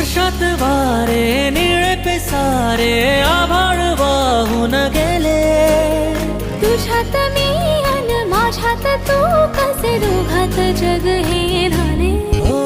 आकाशात वारे निळे पिसारे आभाळ वाहून गेले, तुझ्यात मी अन माझ्यात तू, कसे दोघात जग हे झाले. हो